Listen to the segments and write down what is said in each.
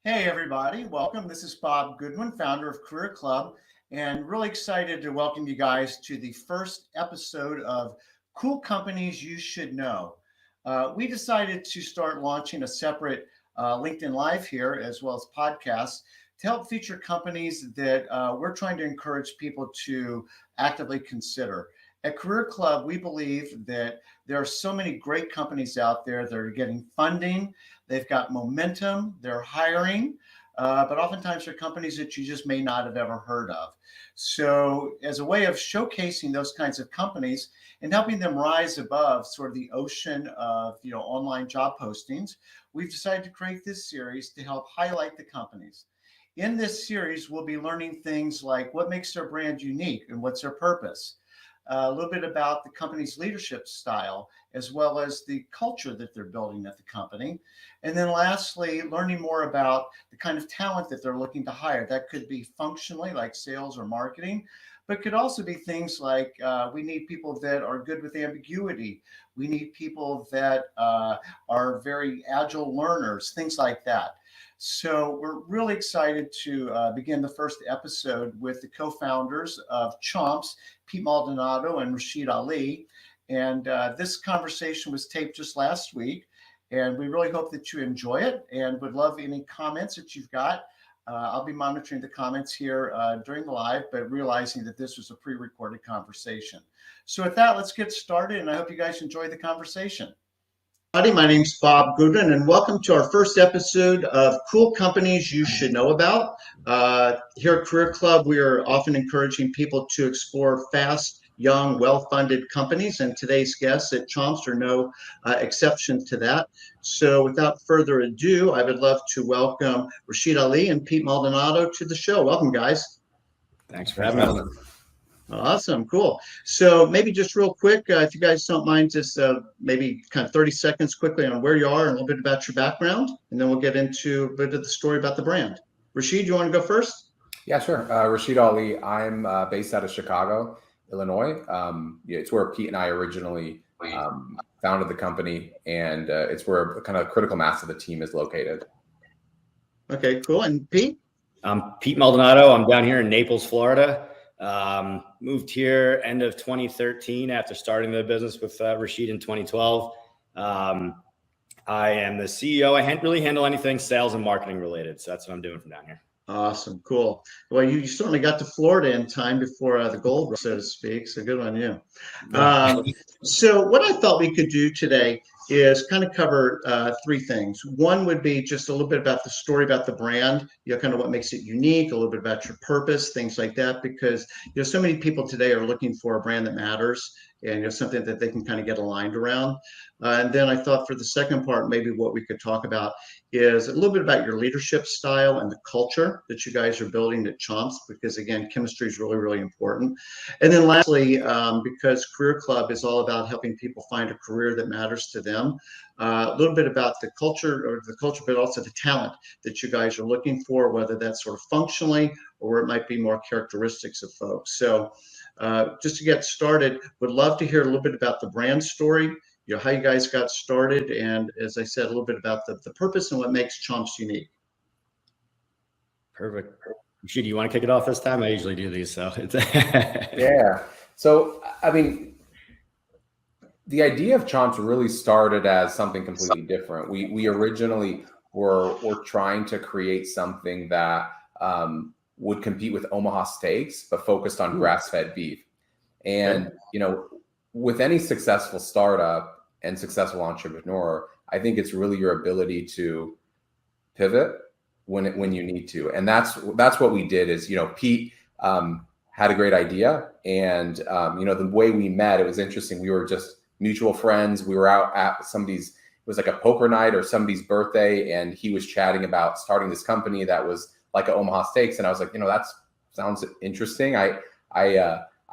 Hey, everybody. Welcome. This is Bob Goodwin, founder of Career Club, and really excited to welcome you guys to the first episode of Cool Companies You Should Know. We decided to start launching a separate LinkedIn Live here, as well as podcasts, to help feature companies that we're trying to encourage people to actively consider. At Career Club, we believe that there are so many great companies out there that are getting funding. They've got momentum, they're hiring, but oftentimes they're companies that you just may not have ever heard of. So as a way of showcasing those kinds of companies and helping them rise above sort of the ocean of online job postings, we've decided to create this series to help highlight the companies. In this series, we'll be learning things like what makes their brand unique and what's their purpose. A little bit about the company's leadership style, as well as the culture that they're building at the company. And then lastly, learning more about the kind of talent that they're looking to hire. That could be functionally like sales or marketing, but could also be things like we need people that are good with ambiguity. We need people that are very agile learners, things like that. So we're really excited to begin the first episode with the co-founders of Chomps, Pete Maldonado and Rashid Ali. And this conversation was taped just last week. And we really hope that you enjoy it and would love any comments that you've got. I'll be monitoring the comments here during the live, but realizing that this was a pre-recorded conversation. So with that, let's get started. And I hope you guys enjoy the conversation. My name's Bob Goodwin, and welcome to our first episode of Cool Companies You Should Know About. Here at Career Club, we are often encouraging people to explore fast, young, well-funded companies, and today's guests at Chomps are no exception to that. So without further ado, I would love to welcome Rashid Ali and Pete Maldonado to the show. Welcome, guys. Thanks for having us. Awesome. Cool. So maybe just real quick, if you guys don't mind, just maybe kind of 30 seconds quickly on where you are and a little bit about your background, and then we'll get into a bit of the story about the brand. Rashid, you want to go first? Yeah, sure. Rashid Ali. I'm based out of Chicago, Illinois. It's where Pete and I originally founded the company, and it's where kind of critical mass of the team is located. Okay, cool. And Pete? I'm Pete Maldonado. I'm down here in Naples, Florida. Moved here end of 2013 after starting the business with Rashid in 2012. I am the CEO. I really handle anything sales and marketing related. So that's what I'm doing from down here. Awesome. Cool. Well, you certainly got to Florida in time before the gold rush, so to speak. So good on you. So what I thought we could do today is kind of cover three things. One would be just a little bit about the story about the brand, kind of what makes it unique, a little bit about your purpose, things like that, because so many people today are looking for a brand that matters and something that they can kind of get aligned around. And then I thought for the second part, maybe what we could talk about is a little bit about your leadership style and the culture that you guys are building at Chomps, because again, chemistry is really, really important. And then lastly, because Career Club is all about helping people find a career that matters to them, a little bit about the culture, but also the talent that you guys are looking for, whether that's sort of functionally or it might be more characteristics of folks. So just to get started, would love to hear a little bit about the brand story, how you guys got started, and as I said, a little bit about the purpose and what makes Chomps unique. Perfect. Rashid, you want to kick it off this time? I usually do these, so it's Yeah. So, I mean, the idea of Chomps really started as something completely different. We originally were trying to create something that would compete with Omaha Steaks, but focused on grass-fed beef. And, with any successful startup and successful entrepreneur, I think it's really your ability to pivot when you need to. And that's what we did is, Pete had a great idea. And, the way we met, it was interesting. We were just mutual friends. We were out at it was like a poker night or somebody's birthday. And he was chatting about starting this company that was like a Omaha Steaks. And I was like, that sounds interesting. I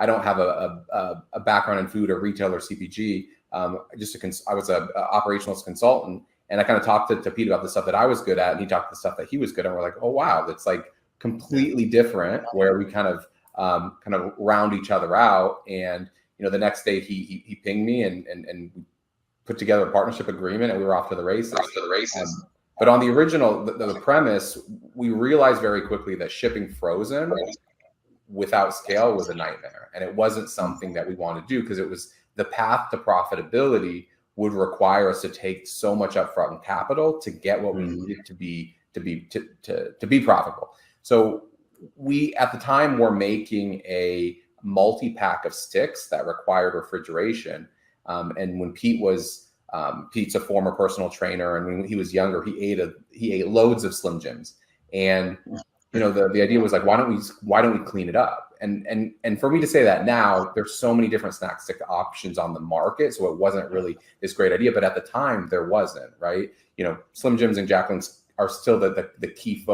don't have a background in food or retail or CPG. I was an operationals consultant, and I kind of talked to Pete about the stuff that I was good at, and he talked the stuff that he was good at. And we're like, oh wow, that's like completely different, where we kind of round each other out. And the next day he pinged me and we put together a partnership agreement, and we were off to the races. But on the original, the premise, we realized very quickly that shipping frozen without scale was a nightmare. And it wasn't something that we wanted to do because it was the path to profitability would require us to take so much upfront capital to get what we needed to be profitable. So we, at the time, were making a multi-pack of sticks that required refrigeration. And when Pete's a former personal trainer, and when he was younger, he ate loads of Slim Jims. And the idea was like, why don't we clean it up? And for me to say that now, there's so many different snack stick options on the market, so it wasn't really this great idea. But at the time, there wasn't, right? Slim Jims and Jacqueline's are still the key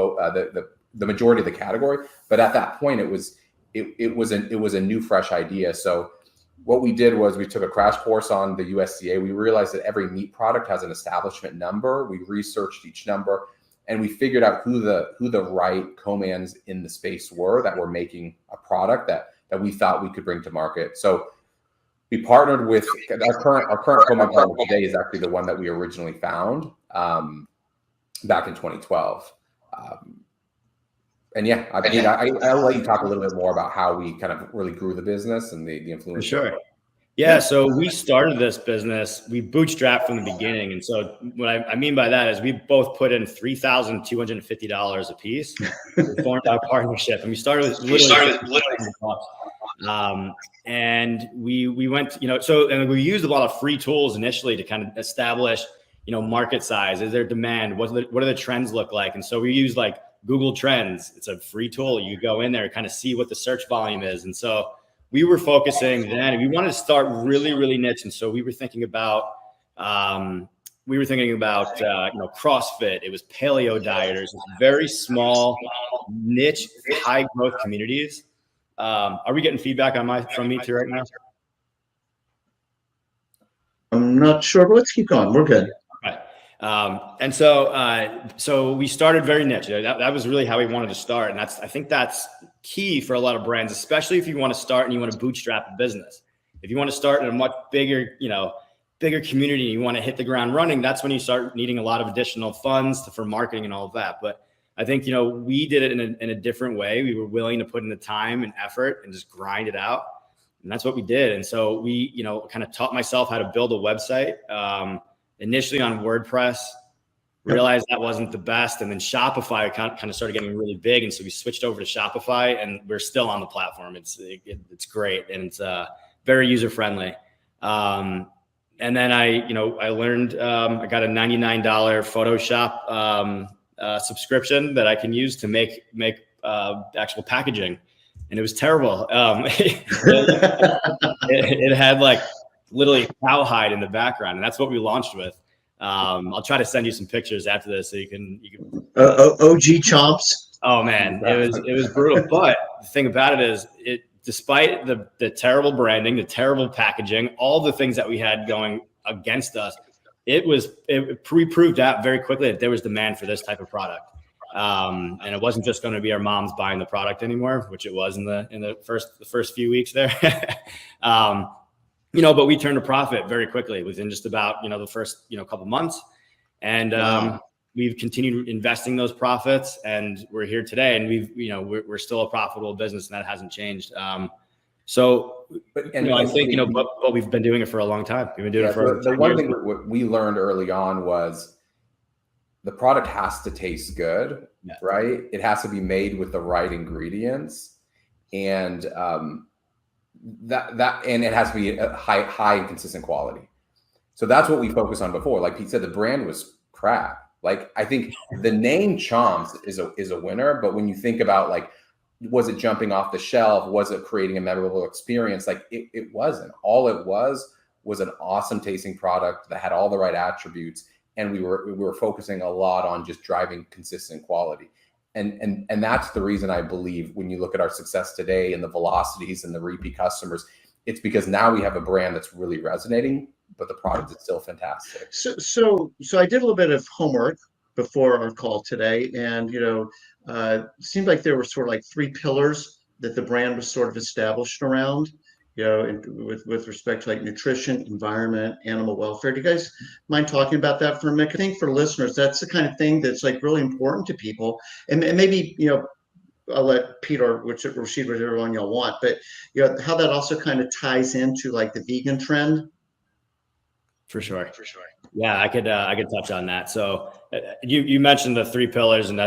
the majority of the category. But at that point, it was a new, fresh idea. So what we did was we took a crash course on the USDA. We realized that every meat product has an establishment number. We researched each number, and we figured out who the right co-mans in the space were that were making a product that we thought we could bring to market. So we partnered with our current co-man partner today is actually the one that we originally found back in 2012. And yeah, I'll let you talk a little bit more about how we kind of really grew the business and the influence. For sure. Yeah. So we started this business, we bootstrapped from the beginning. And so what I mean by that is we both put in $3,250 a piece. We formed our partnership, and we started with literally and we went, and we used a lot of free tools initially to kind of establish, market size. Is there demand? What do the trends look like? And so we used like Google Trends. It's a free tool. You go in there and kind of see what the search volume is. And so we were focusing then, we wanted to start really, really niche. And so we were thinking about, CrossFit. It was paleo dieters, very small, niche, high growth communities. Are we getting feedback from me too right now? I'm not sure, but let's keep going. We're good. Right. And so we started very niche. That was really how we wanted to start. And I think that's key for a lot of brands, especially if you want to start and you want to bootstrap a business. If you want to start in a much bigger community, you want to hit the ground running, that's when you start needing a lot of additional funds for marketing and all of that. But I think, we did it in a different way. We were willing to put in the time and effort and just grind it out. And that's what we did. And so we, kind of taught myself how to build a website, initially on WordPress, realized that wasn't the best. And then Shopify kind of started getting really big. And so we switched over to Shopify, and we're still on the platform. It's great. And it's very user-friendly. And then I learned, I got a $99 Photoshop subscription that I can use to make actual packaging. And it was terrible. It had like literally cowhide in the background, and that's what we launched with. I'll try to send you some pictures after this so you can. OG Chomps. Oh man, it was brutal. But the thing about it is, despite the terrible branding, the terrible packaging, all the things that we had going against us, we proved out very quickly that there was demand for this type of product. And it wasn't just going to be our moms buying the product anymore, which it was in the first few weeks there. But we turned a profit very quickly within just about, the first, couple months. And we've continued investing those profits, and we're here today, and we're still a profitable business, and that hasn't changed. I think, but we've been doing it for a long time. We've been doing it for the one thing we learned early on was the product has to taste good, right? It has to be made with the right ingredients, and and it has to be a high and consistent quality. So that's what we focused on before. Like Pete said, the brand was crap. Like, I think the name Chomps is a winner, but when you think about, like, was it jumping off the shelf? Was it creating a memorable experience? Like, it wasn't. All it was an awesome tasting product that had all the right attributes. And we were focusing a lot on just driving consistent quality. And that's the reason I believe when you look at our success today and the velocities and the repeat customers, it's because now we have a brand that's really resonating, but the product is still fantastic. So I did a little bit of homework before our call today, and it seemed like there were sort of like three pillars that the brand was sort of established around. with respect to like nutrition, environment, animal welfare. Do you guys mind talking about that for a minute? I think for listeners, that's the kind of thing that's like really important to people. And maybe, I'll let Peter, Rashid, whichever one y'all want, but how that also kind of ties into like the vegan trend. For sure. Yeah, I could touch on that. So you mentioned the 3 pillars, and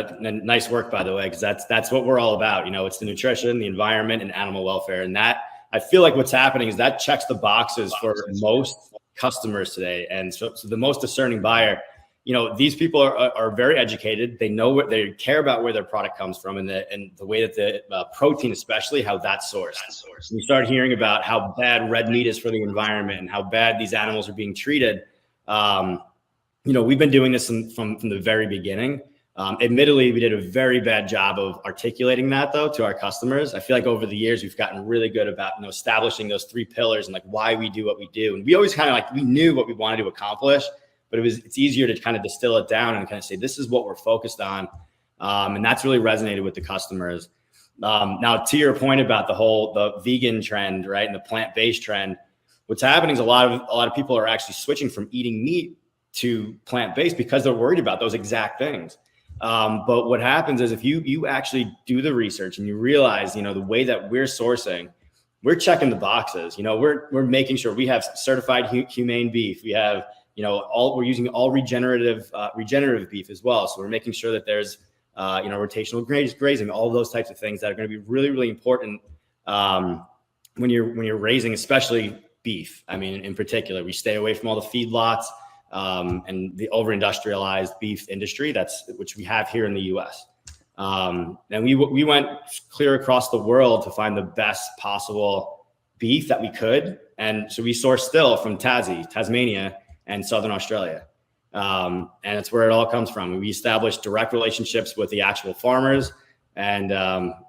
nice work, by the way, because that's what we're all about. It's the nutrition, the environment, and animal welfare. And that, I feel like what's happening is that checks the boxes for most customers today. And so the most discerning buyer, these people are very educated. They know what they care about, where their product comes from, and the way that the protein, especially how that's sourced. We start hearing about how bad red meat is for the environment and how bad these animals are being treated. We've been doing this from the very beginning. Admittedly, we did a very bad job of articulating that, though, to our customers. I feel like over the years, we've gotten really good about establishing those 3 pillars and like why we do what we do. And we always kind of we knew what we wanted to accomplish, but it's easier to kind of distill it down and kind of say, this is what we're focused on. And that's really resonated with the customers. Now, to your point about the vegan trend, right, and the plant-based trend, what's happening is a lot of people are actually switching from eating meat to plant-based because they're worried about those exact things. But what happens is if you actually do the research and you realize, the way that we're sourcing, we're checking the boxes. We're making sure we have certified humane beef. We have, we're using all regenerative beef as well. So we're making sure that there's, rotational grazing, all of those types of things that are going to be really, really important when you're raising, especially beef. I mean, in particular, we stay away from all the feedlots and the over-industrialized beef industry, which we have here in the U.S. And we went clear across the world to find the best possible beef that we could. And so we source still from Tasmania, and Southern Australia. And it's where it all comes from. We established direct relationships with the actual farmers. And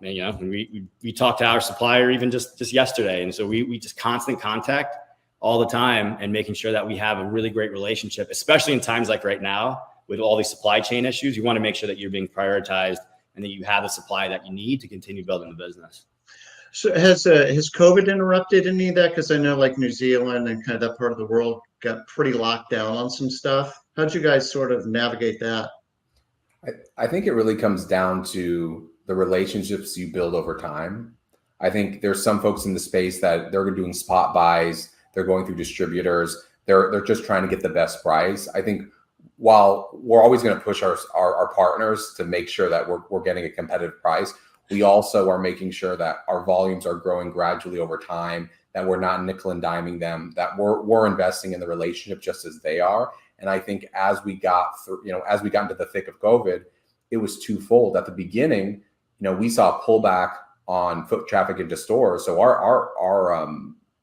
we talked to our supplier even just yesterday. And so we just constant contact all the time and making sure that we have a really great relationship, especially in times like right now with all these supply chain issues. You want to make sure that you're being prioritized and that you have the supply that you need to continue building the business. So has COVID interrupted any of that? Because I know like New Zealand and kind of that part of the world got pretty locked down on some stuff. How'd you guys sort of navigate that? I think it really comes down to the relationships you build over time. I think there's some folks in the space that they're doing spot buys. They're going through distributors. They're just trying to get the best price. I think while we're always going to push our partners to make sure that we're getting a competitive price, we also are making sure that our volumes are growing gradually over time, that we're not nickel and diming them, that we're investing in the relationship just as they are. And I think as we got into the thick of COVID, it was twofold. At the beginning, we saw a pullback on foot traffic into stores, so our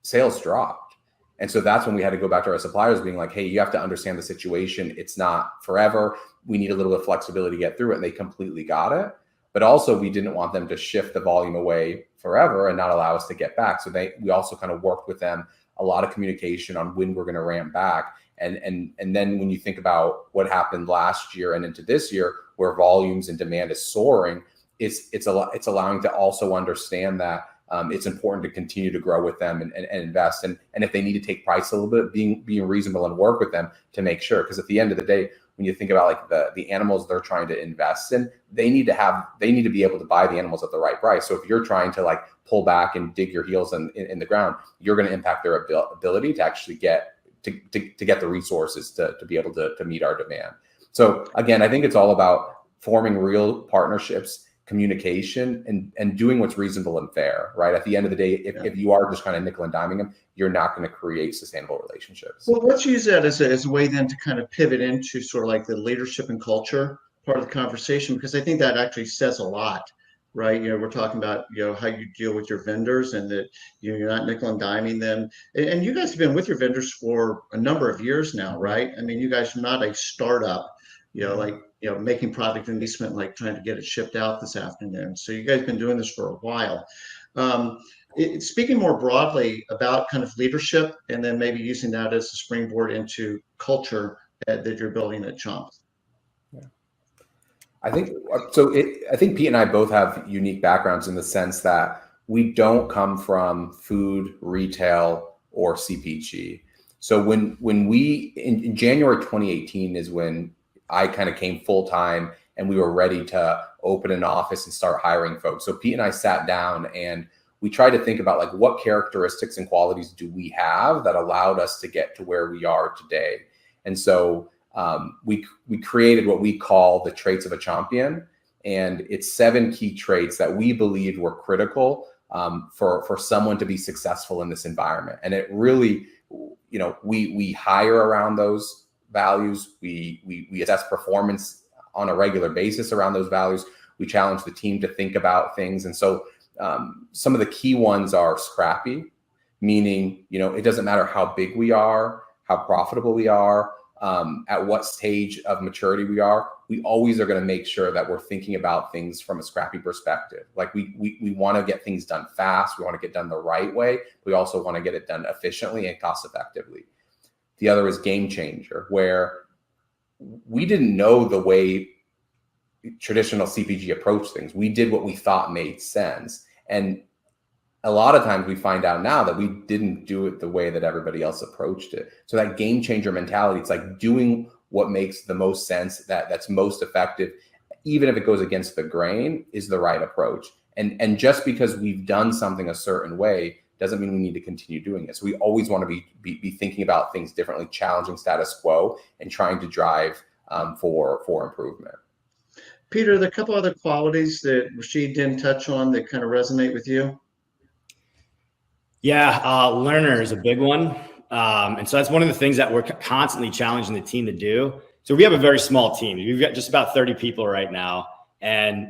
sales dropped. And so that's when we had to go back to our suppliers being like, hey, you have to understand the situation. It's not forever. We need a little bit of flexibility to get through it. And they completely got it. But also we didn't want them to shift the volume away forever and not allow us to get back. So we also kind of worked with them, a lot of communication on when we're going to ramp back. And then when you think about what happened last year and into this year, where volumes and demand is soaring, it's allowing to also understand that it's important to continue to grow with them and invest. And if they need to take price a little bit, being reasonable and work with them to make sure. Because at the end of the day, when you think about like the animals they're trying to invest in, they need to be able to buy the animals at the right price. So if you're trying to like pull back and dig your heels in the ground, you're going to impact their ability to actually get the resources to be able to meet our demand. So again, I think it's all about forming real partnerships, communication, and doing what's reasonable and fair, right? At the end of the day, if you are just kind of nickel and diming them, you're not going to create sustainable relationships. Well, let's use that as a way then to kind of pivot into sort of like the leadership and culture part of the conversation, because I think that actually says a lot, right? We're talking about, how you deal with your vendors and that, you're not nickel and diming them. And you guys have been with your vendors for a number of years now, right? I mean, you guys are not a startup, making product investment, like trying to get it shipped out this afternoon. So you guys have been doing this for a while. Speaking more broadly about kind of leadership, and then maybe using that as a springboard into culture that you're building at Chomps. Yeah. I think Pete and I both have unique backgrounds in the sense that we don't come from food, retail, or CPG. So when we in January 2018 is when I kind of came full time and we were ready to open an office and start hiring folks. So Pete and I sat down and we tried to think about like what characteristics and qualities do we have that allowed us to get to where we are today. And so we created what we call the traits of a champion, and it's 7 key traits that we believed were critical for someone to be successful in this environment. And it really, we hire around those values. We assess performance on a regular basis around those values. We challenge the team to think about things. And so some of the key ones are scrappy, meaning, it doesn't matter how big we are, how profitable we are, at what stage of maturity we are, we always are going to make sure that we're thinking about things from a scrappy perspective. Like we want to get things done fast. We want to get done the right way. We also want to get it done efficiently and cost effectively. The other is game changer, where we didn't know the way traditional CPG approached things. We did what we thought made sense. And a lot of times we find out now that we didn't do it the way that everybody else approached it. So that game changer mentality, it's like doing what makes the most sense, that's most effective, even if it goes against the grain, is the right approach. And just because we've done something a certain way doesn't mean we need to continue doing it. So we always want to be thinking about things differently, challenging status quo, and trying to drive for improvement. Peter, there are a couple other qualities that Rashid didn't touch on that kind of resonate with you. Yeah, learner is a big one. And so that's one of the things that we're constantly challenging the team to do. So we have a very small team. We've got just about 30 people right now. And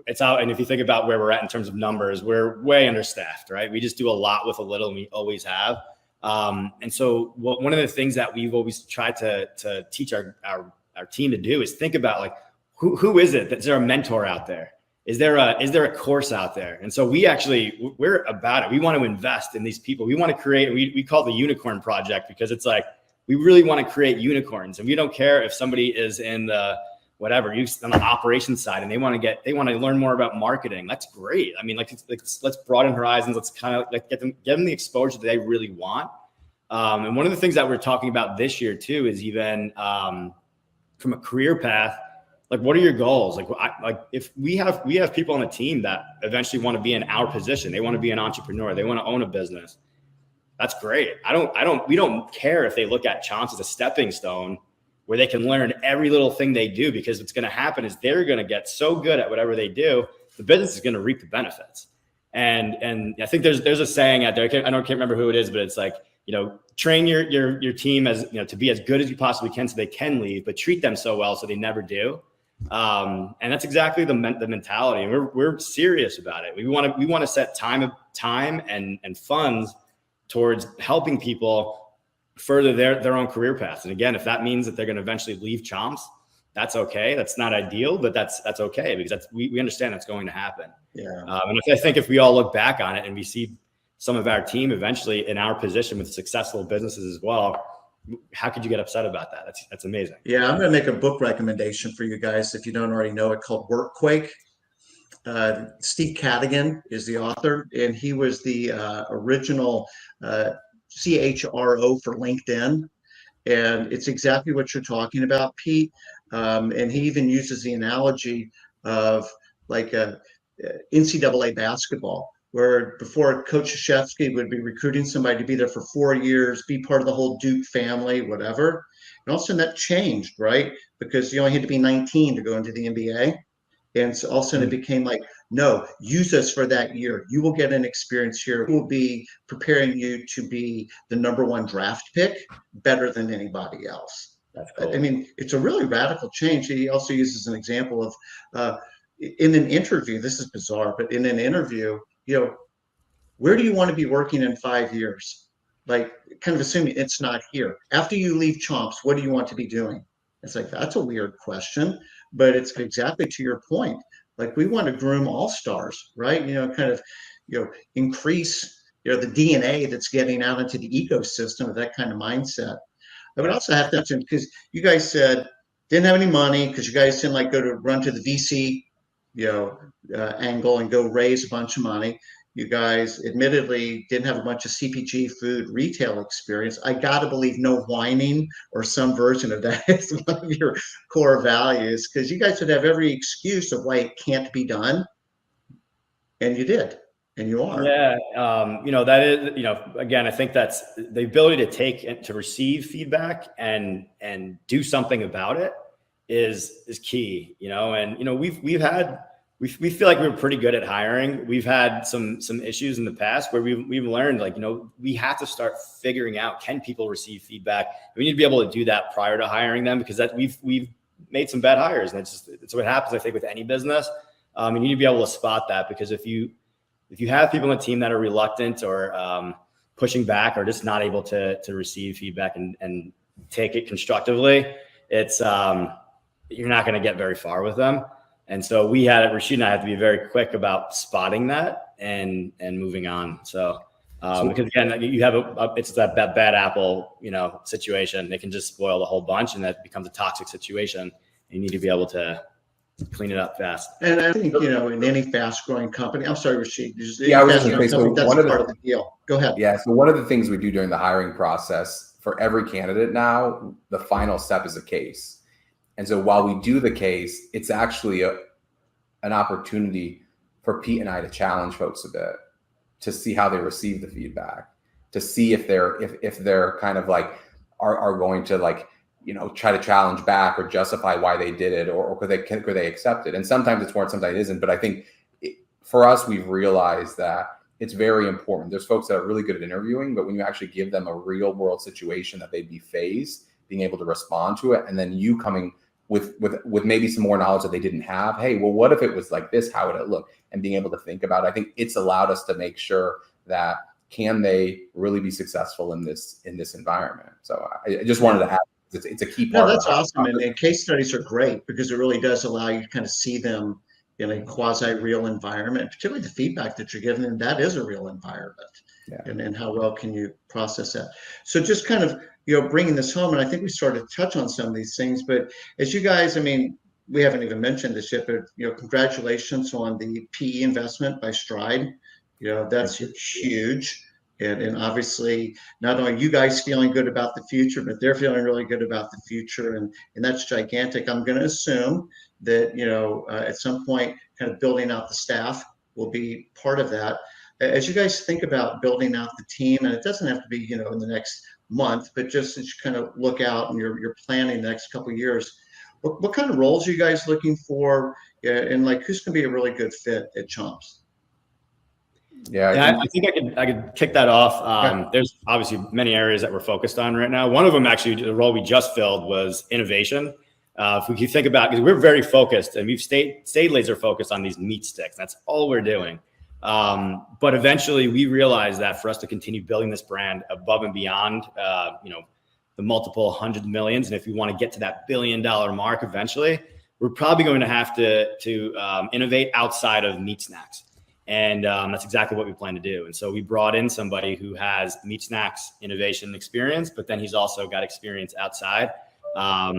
it's out. And if you think about where we're at in terms of numbers, we're way understaffed, right? We just do a lot with a little, and we always have. And so one of the things that we've always tried to teach our team to do is think about like, who is it? Is there a mentor out there? Is there a course out there? And so we're about it. We want to invest in these people. We want to create, we call it the unicorn project, because it's like, we really want to create unicorns, and we don't care if somebody is in the whatever, on the operations side, and they want to learn more about marketing. That's great. I mean, let's broaden horizons. Let's kind of get them the exposure that they really want. And one of the things that we're talking about this year too is even from a career path. Like, what are your goals? Like if we have people on the team that eventually want to be in our position, they want to be an entrepreneur, they want to own a business. That's great. We don't care if they look at Chomps as a stepping stone where they can learn every little thing they do, because what's going to happen is they're going to get so good at whatever they do, the business is going to reap the benefits. And I think there's a saying out there. I can't remember who it is, but it's like, train your team as, to be as good as you possibly can so they can leave, but treat them so well so they never do. And that's exactly the mentality. And we're serious about it. We want to set time and funds towards helping people further their own career paths. And again, if that means that they're going to eventually leave Chomps, that's okay. That's not ideal, but that's okay, because we understand that's going to happen. Yeah. And I think if we all look back on it and we see some of our team eventually in our position with successful businesses as well, how could you get upset about that? That's amazing. Yeah, I'm going to make a book recommendation for you guys if you don't already know it, called Workquake. Steve Cadigan is the author, and he was the original CHRO for LinkedIn. And it's exactly what you're talking about, Pete. And he even uses the analogy of like NCAA basketball, where before Coach Krzyzewski would be recruiting somebody to be there for 4 years, be part of the whole Duke family, whatever. And all of a sudden that changed, right? Because you only had to be 19 to go into the NBA. And so all of a sudden it became like, no, use us for that year. You will get an experience here. We'll be preparing you to be the #1 draft pick better than anybody else. That's cool. I mean, it's a really radical change. He also uses an example of in an interview, this is bizarre, but in an interview, where do you want to be working in 5 years? Like, kind of assuming it's not here. After you leave Chomps, what do you want to be doing? It's like, that's a weird question, but it's exactly to your point. Like, we want to groom all-stars, right? Kind of, increase, the DNA that's getting out into the ecosystem of that kind of mindset. I would also have to mention, because you guys said didn't have any money, because you guys didn't run to the VC, angle and go raise a bunch of money. You guys admittedly didn't have a bunch of CPG food retail experience. I got to believe no whining or some version of that is one of your core values, because you guys would have every excuse of why it can't be done. And you did, and you are. Yeah. That is, again, I think that's the ability to take and to receive feedback and do something about it is key, and, we feel like we were pretty good at hiring. We've had some issues in the past where we've learned, we have to start figuring out, can people receive feedback? We need to be able to do that prior to hiring them, because that we've made some bad hires, and it's what happens, I think, with any business. You need to be able to spot that, because if you have people on the team that are reluctant or pushing back or just not able to receive feedback and take it constructively, it's you're not going to get very far with them. And so Rashid and I had to be very quick about spotting that and moving on. So because again, you have it's that bad apple, situation. They can just spoil the whole bunch, and that becomes a toxic situation. You need to be able to clean it up fast. And I think, in any fast growing company, I'm sorry, Rashid. I was just going to say, so that's part of the deal. Go ahead. Yeah. So one of the things we do during the hiring process for every candidate now, the final step is a case. And so while we do the case, it's actually an opportunity for Pete and I to challenge folks a bit, to see how they receive the feedback, to see if they're kind of like are going to try to challenge back or justify why they did it, or could they accept it? And sometimes it's warranted, sometimes it isn't. But I think for us, we've realized that it's very important. There's folks that are really good at interviewing, but when you actually give them a real world situation that they'd be faced, being able to respond to it, and then you coming with maybe some more knowledge that they didn't have. Hey, well, what if it was like this? How would it look? And being able to think about it. I think it's allowed us to make sure that, can they really be successful in this environment? So I just wanted to add, it's a key part. No, that's awesome. And case studies are great, because it really does allow you to kind of see them in a quasi-real environment, particularly the feedback that you're giving them. That is a real environment. Yeah. And how well can you process that? So just kind of, bringing this home, and I think we started to touch on some of these things, but as you guys, we haven't even mentioned this yet, but, congratulations on the PE investment by Stride. That's huge. And obviously, not only you guys feeling good about the future, but they're feeling really good about the future. And that's gigantic. I'm going to assume that, at some point, kind of building out the staff will be part of that. As you guys think about building out the team, and it doesn't have to be, in the next month, but just as you kind of look out and you're planning the next couple of years, what kind of roles are you guys looking for? And who's going to be a really good fit at Chomps? Yeah, I think I could kick that off. There's obviously many areas that we're focused on right now. One of them, actually, the role we just filled, was innovation. If we think about, because we're very focused, and we've stayed laser focused on these meat sticks. That's all we're doing. But eventually, we realized that for us to continue building this brand above and beyond, the multiple hundreds of millions, and if we want to get to that $1 billion mark eventually, we're probably going to have to innovate outside of meat snacks. And that's exactly what we plan to do. And so we brought in somebody who has meat snacks innovation experience, but then he's also got experience outside.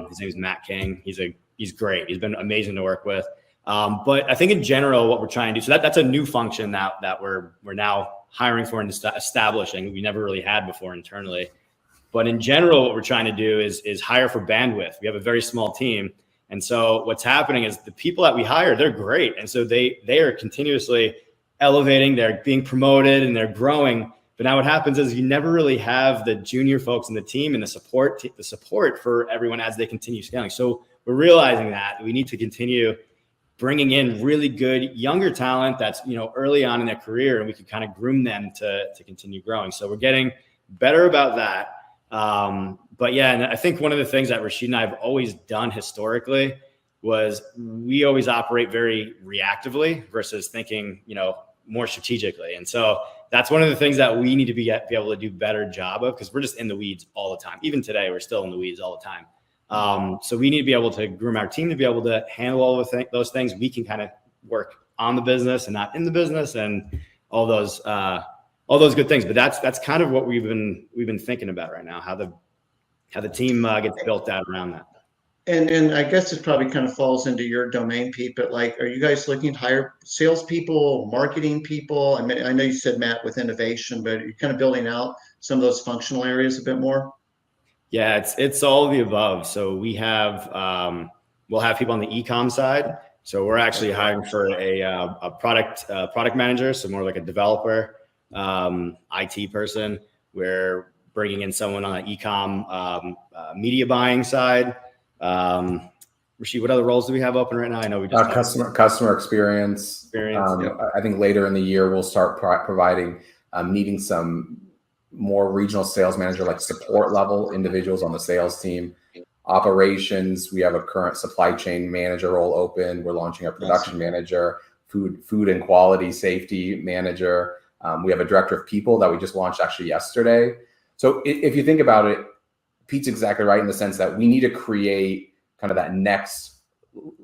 His name is Matt King. He's great. He's been amazing to work with. But I think in general, what we're trying to do, so that's a new function that we're now hiring for and establishing. We never really had before internally. But in general, what we're trying to do is hire for bandwidth. We have a very small team. And so what's happening is the people that we hire, they're great. And so they are continuously elevating, they're being promoted, and they're growing. But now what happens is you never really have the junior folks in the team and the support for everyone as they continue scaling. So we're realizing that we need to continue bringing in really good younger talent that's, early on in their career, and we can kind of groom them to continue growing. So we're getting better about that. But yeah, and I think one of the things that Rashid and I have always done historically was we always operate very reactively versus thinking, more strategically. And so that's one of the things that we need to be able to do better job of, because we're just in the weeds all the time. Even today, we're still in the weeds all the time. So we need to be able to groom our team to be able to handle all of those things. We can kind of work on the business and not in the business, and all those good things. But that's kind of what we've been thinking about right now, how the team gets built out around that. And I guess it probably kind of falls into your domain, Pete, but like, are you guys looking to hire salespeople, marketing people? I mean, I know you said, Matt, with innovation, but you're kind of building out some of those functional areas a bit more? Yeah, it's all of the above. So we have we'll have people on the e-com side. So we're actually hiring for a product manager, so more like a developer, IT person. We're bringing in someone on the e-com media buying side. Rashid, what other roles do we have open right now? I know we just customer experience. Yep. I think later in the year we'll start providing needing some more regional sales manager, like support level individuals on the sales team. Operations, we have a current supply chain manager role open. We're launching a production manager, food and quality safety manager. We have a director of people that we just launched actually yesterday. So if you think about it, Pete's exactly right in the sense that we need to create kind of that next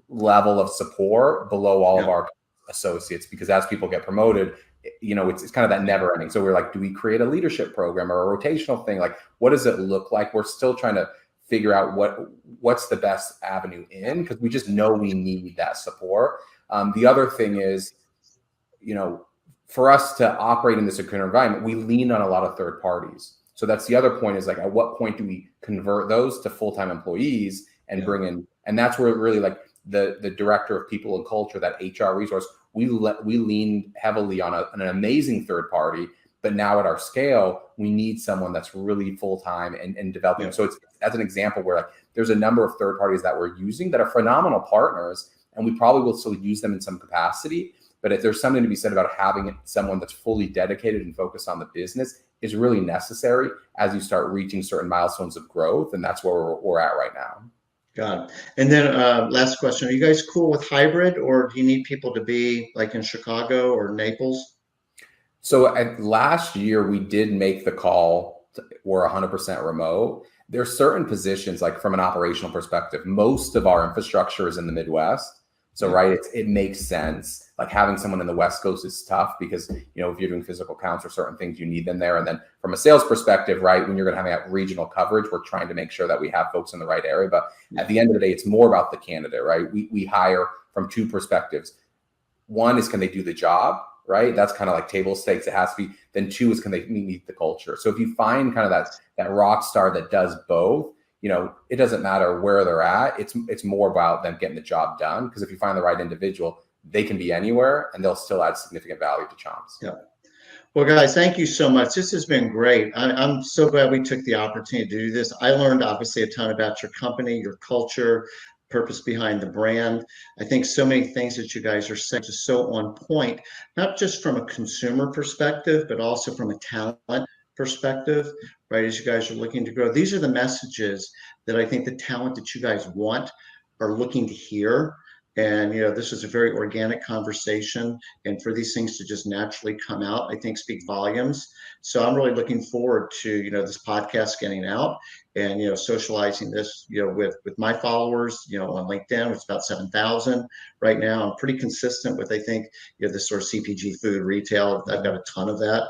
level of support below all of our associates, because as people get promoted, it's kind of that never ending. So we're like, do we create a leadership program or a rotational thing? Like, what does it look like? We're still trying to figure out what's the best avenue in, because we just know we need that support. The other thing is, for us to operate in this secure environment, we lean on a lot of third parties. So that's the other point, is like, at what point do we convert those to full-time employees and bring in, and that's where really like the director of people and culture, that HR resource, we lean heavily on an amazing third party, but now at our scale, we need someone that's really full-time and developing. So it's, as an example, where like, there's a number of third parties that we're using that are phenomenal partners, and we probably will still use them in some capacity. But if there's something to be said about having someone that's fully dedicated and focused on the business, is really necessary as you start reaching certain milestones of growth. And that's where we're at right now. Got it. And then last question, are you guys cool with hybrid, or do you need people to be like in Chicago or Naples? So last year we did make the call we're 100% remote. There's certain positions, like from an operational perspective, most of our infrastructure is in the Midwest. So, right, it makes sense. Like having someone in the West Coast is tough because, if you're doing physical counts or certain things, you need them there. And then from a sales perspective, right, when you're going to have that regional coverage, we're trying to make sure that we have folks in the right area. But at the end of the day, it's more about the candidate, right? We hire from two perspectives. One is, can they do the job, right? That's kind of like table stakes. It has to be. Then two is, can they meet the culture? So if you find kind of that rock star that does both, it doesn't matter where they're at. It's more about them getting the job done. Because if you find the right individual, they can be anywhere and they'll still add significant value to Chomps. Yeah. Well, guys, thank you so much. This has been great. I'm so glad we took the opportunity to do this. I learned obviously a ton about your company, your culture, purpose behind the brand. I think so many things that you guys are saying is so on point, not just from a consumer perspective, but also from a talent perspective, right? As you guys are looking to grow, these are the messages that I think the talent that you guys want are looking to hear. And, this is a very organic conversation, and for these things to just naturally come out, I think speak volumes. So I'm really looking forward to, this podcast getting out and, socializing this, with my followers, on LinkedIn. It's about 7,000 right now. I'm pretty consistent with, I think, this sort of CPG food retail. I've got a ton of that,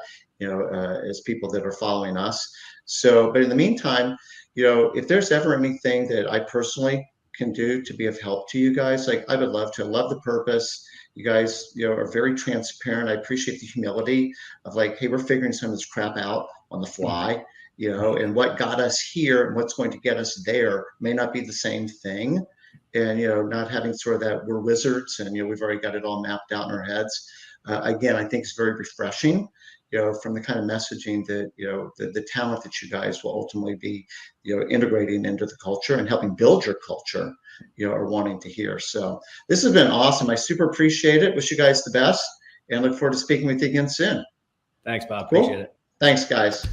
as people that are following us. So, but in the meantime, if there's ever anything that I personally can do to be of help to you guys, like I would love to. Love the purpose. You guys, are very transparent. I appreciate the humility of like, hey, we're figuring some of this crap out on the fly, and what got us here and what's going to get us there may not be the same thing. And, not having sort of that we're wizards and, we've already got it all mapped out in our heads. Again, I think it's very refreshing, from the kind of messaging that, the talent that you guys will ultimately be, integrating into the culture and helping build your culture, are wanting to hear. So this has been awesome. I super appreciate it. Wish you guys the best and look forward to speaking with you again soon. Thanks, Bob. Cool. Appreciate it. Thanks, guys.